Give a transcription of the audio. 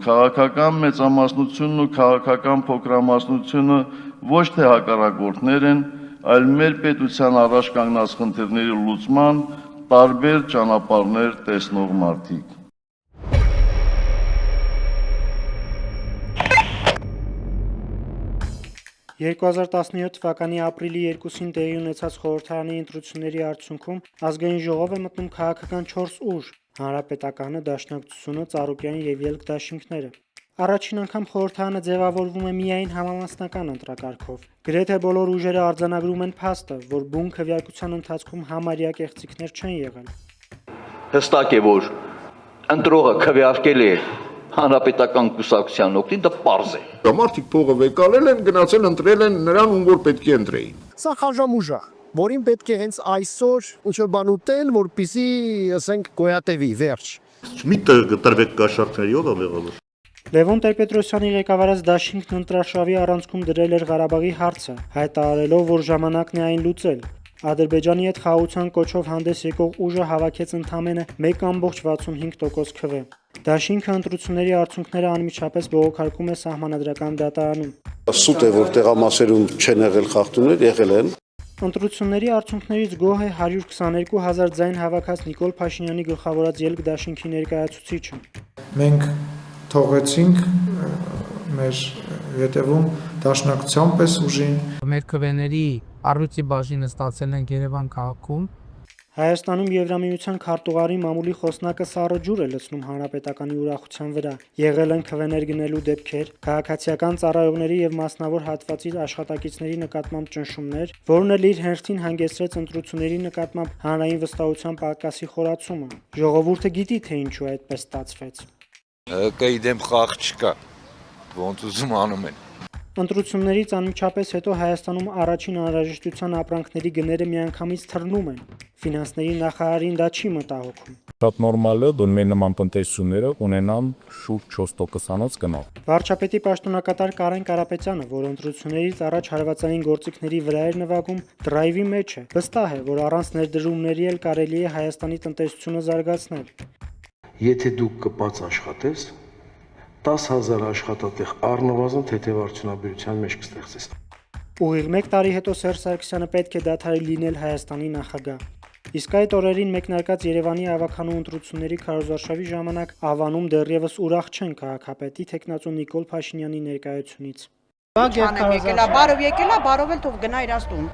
Քաղաքական մեծամասնությունն ու քաղաքական փոքրամասնությունը ոչ թե հակառակորդներ են, այլ մեր պետության առաջ կանգնած խնդիրների լուծման տարբեր ճանապարհներ տեսնող մարդիկ։ «2017 թվականի ապրիլի 2-ին տեղի ունեցած խորհրդարանի ընտրությունների արդյունքում ազգային ժողով է մտնում քաղաքական 4 ուժ՝ Հանրապետականը, Դաշնակցությունը, Ծառուկյանը եւ Ելք դաշինքները։ Առաջին անգամ խորհրդարանը ձևավորվում է միայն համամասնական ընտրակարգով։ Գրեթե բոլոր ուժերը արձանագրում են փաստը, որ բուն քվեարկության ընթացքում համարյա կեղծիքներ չեն եղել։ Հստակ է, որ ընտրողը քվեարկել է հանրապետական կուսակցության օգտին, դա պարզ է։ Մարդիկ փողը վեկալել են, գնացել ընտրել են նրան, ում որ պետք է ընտրեին։ Սա խաժամուժ է, որին պետք է հենց այսօր ինչ-որ բան ուտել, որպեսզի, ասենք, գոյատևի, վերջ։ Մի տրվեք կաշառքների ով է մեղավոր։ Լևոն Տեր-Պետրոսյանի ղեկավարած դաշինքն ընտրաշավի առանցքում դրել էր Ղարաբաղի հարցը, հայտարարելով, որ ժամանակն է այն լուծել։ Ադրբեջանի հետ խաղաղության կոչով հանդես եկող ուժը հավաքեց ընդամենը 1,65% քվե։ Դաշինքը ընտրությունների արդյունքները անմիջապես բողոքարկում է սահմանադրական դատարանում։ Սուտ է, որ տեղամասերում չեն եղել խախտումներ, եղել են։ Ընտրությունների արդյունքներից գոհ է 122,000 ձայն հավաքած Նիկոլ Փաշինյանի գլխավորած Ելք դաշինքի ներկայացուցիչը։ Մենք թողեցինք մեր ետևում դաշնակցության պես ուժին։ Մեր քվեների առյուծի բաժինը ստացել ենք Երևան քաղաքում։ Հայաստանում Եվրամիության քարտուղարի մամուլի խոսնակը սառը ջուր է լցնում հանրապետականի ուրախության վրա։ Եղել են քվեներ գնելու դեպքեր, քաղաքացիական ծառայողների եւ մասնավոր հատվածի աշխատակիցների նկատմամբ ճնշումներ, որն էլ իր հերթին հանգեցրեց ընտրությունների նկատմամբ հանրային վստահության պակասի խորացումը։ Ժողովուրդը գիտի, թե ինչու այդպես ստացվեց։ ՀԿ-ի դեմ խաղ չկա, ոնց ուզում անում են։ Ընտրություններից անմիջապես հետո Հայաստանում առաջին անհրաժեշտության ապրանքների գները միանգամից թռնում են։ Ֆինանսների նախարարին դա չի մտահոգում։ Շատ նորմալ է, որ մեր նման տնտեսությունները ունենան շուրջ 4%-անոց գնալ։ Վարչապետի պաշտոնակատար Կարեն Կարապետյանը, որ ընտրություններից առաջ հարվածային գործիքների վրա էր նվագում, դրայվի մեջ է։ Վստահ է, որ առանց ներդրումների էլ կարելի է Հայաստանի տնտեսությունը զարգացնել։ Եթե դուք կպած աշխատես, 10,000 աշխատատեղ առնվազն թեթև արդյունաբերության մեջ կստեղծես։ Ուղիղ 1 տարի հետո Սերժ Սարգսյանը պետք է դադարի լինել Հայաստանի նախագահ։ Իսկ այդ օրերին մեկնարկած Երևանի ավականու ընտրությունների քարոզարշավի ժամանակ Ավանում դեռևս ուրախ չեն քաղաքապետի թեկնածու Նիկոլ Փաշինյանի ներկայությունից։ Բարով եկելա, բարով էլ թող գնա իր տուն։